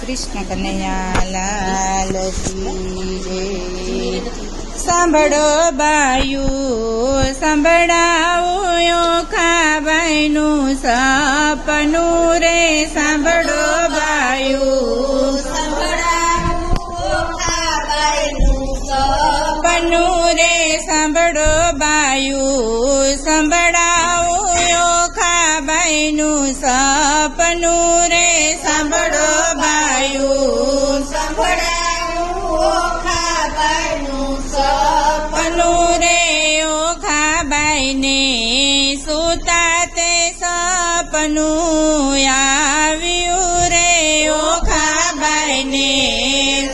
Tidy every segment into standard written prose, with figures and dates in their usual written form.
કૃષ્ણ કનૈયા લાલ કી જય। સાંભળો બાયું સંભળાવું ઓખાબાઈનું સપનું રે। સાંભળો બાયું સપનું રે। સાંભળો બાયું સંભળાવું ઓખાબાઈનું સપનું રે। સાંભળો બાયું સંભળાવું ઓખાબાઈનું સપનું રે। ઓખાબાઈને સૂતા તે સપનું આવ્યું રે। ઓખાબાઈને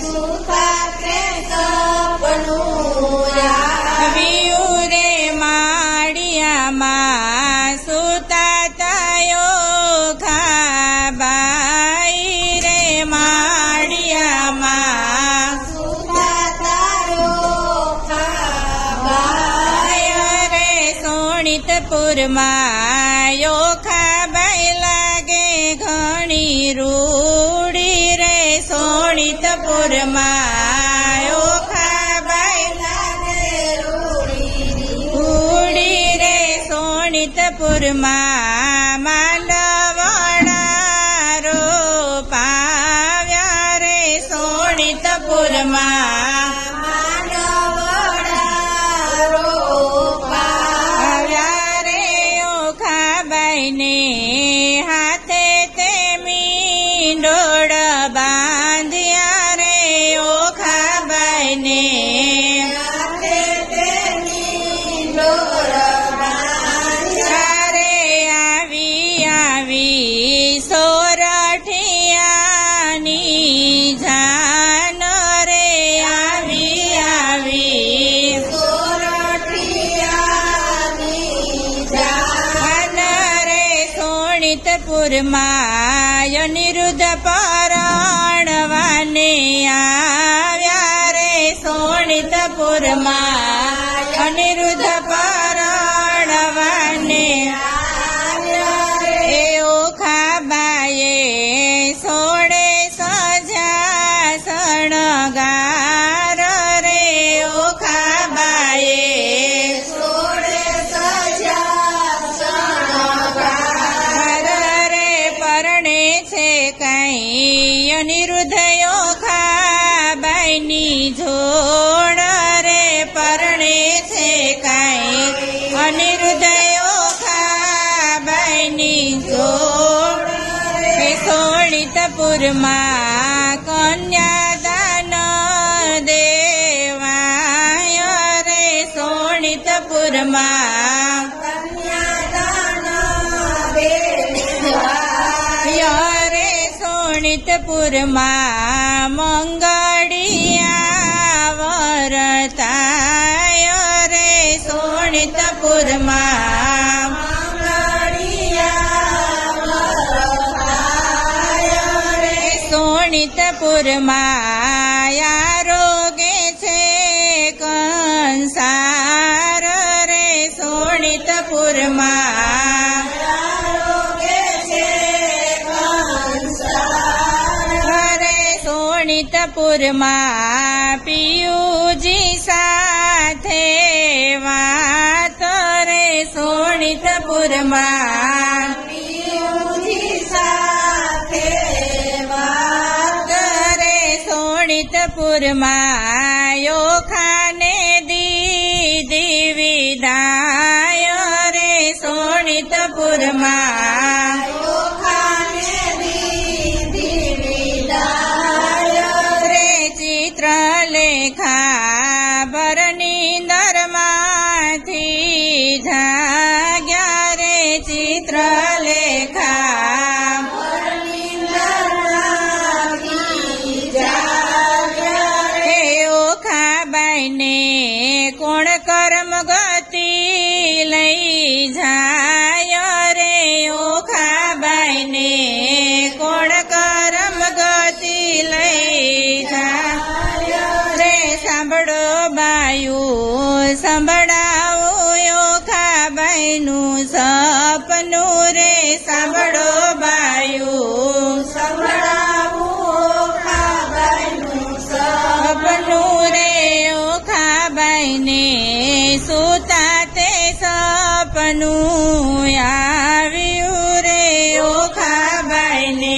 સૂતા તે સપનું આવ્યું રે। માળિયામાં સૂતા તાયો ઓખાબાઈ રે। માળિયામાં સૂતા તાયો ઓખાબાઈ રે। સોણિતપુરમાં ઓખાબાઈ લાગે ઘણી રૂડી રે। સોણિતપુરમાં ઓખાબાઈ લાગે રૂડી રે। સોણિતપુરમાં માંડવણા રોપાવ્યા રે। સોણિતપુરમાં માંડવણા રોપાવ્યા રે। ઓખાબાઈને હાથે તે મીંડોળ બાંધ્યા રે। ઓખાબાઈને હાથે તે મીંડોળ બાંધ્યા રે। આવી આવી સોરઠિયાની જાન રે। આવી આવી સોરઠિયાની જાન રે। સોણિતપુરમાં અનિરુદ્ધ પરણવાને આવ્યા રે। સોણિતપુરમાં અનિરુદ્ધ પરણવાને આવ્યા રે। ઓખાબાઈએ સોળે સજા શણગાર રે। ઓખાબાઈએ સોળે સજા શણગાર રે। પરણે છે કઈ અનિરુદ્ધ ઓખાબાઈની જોડ રે। પરણે છે કઈ અનિરુદ્ધ ઓખાબાઈની જોડ રે। સોણિતપુરમાં કન્યાદાન દેવાય રે। સોણિતપુરમાં કન્યાદાન દેવાય રે। સોણિતપુરમાં મંગળિયા વરતાય રે। સોણિતપુરમાં સોણિતપુરમાં આરોગે છે કંસાર રે। સોણિતપુરમાં આરોગે છે કંસાર રે। સોણિતપુરમાં પિયુજી સાથે વાત રે। સોણિતપુરમાં પિયુજી સાથે વાત રે। સોણિતપુરમાં ઓખાને દીધી વિદાય રે। સોણિતપુરમાં ઓખાને દીધી વિદાય રે। ચિત્રલેખા બરનીંદરમાંથી જાગ્યા રે। ચિત્રલેખા બરનીંદરમાંથી જાગ્યા રે। ઓખાબાઈને કોણ કર્મ ગતિ લઈ જાય રે। ઓખાબાઈને કોણ કર્મ ગતિ લઈ જાય રે। સાંભળો બાયું સંભળાવો ઓખાબાઈનું સપનું રે। સાંભળો બાયું સંભળાવું લઈને સુતા તે સપનું આવ્યું રે ઓખાબાઈને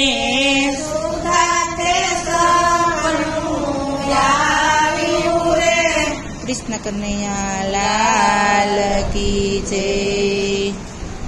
કૃષ્ણ કનૈયા લાલ કી જય.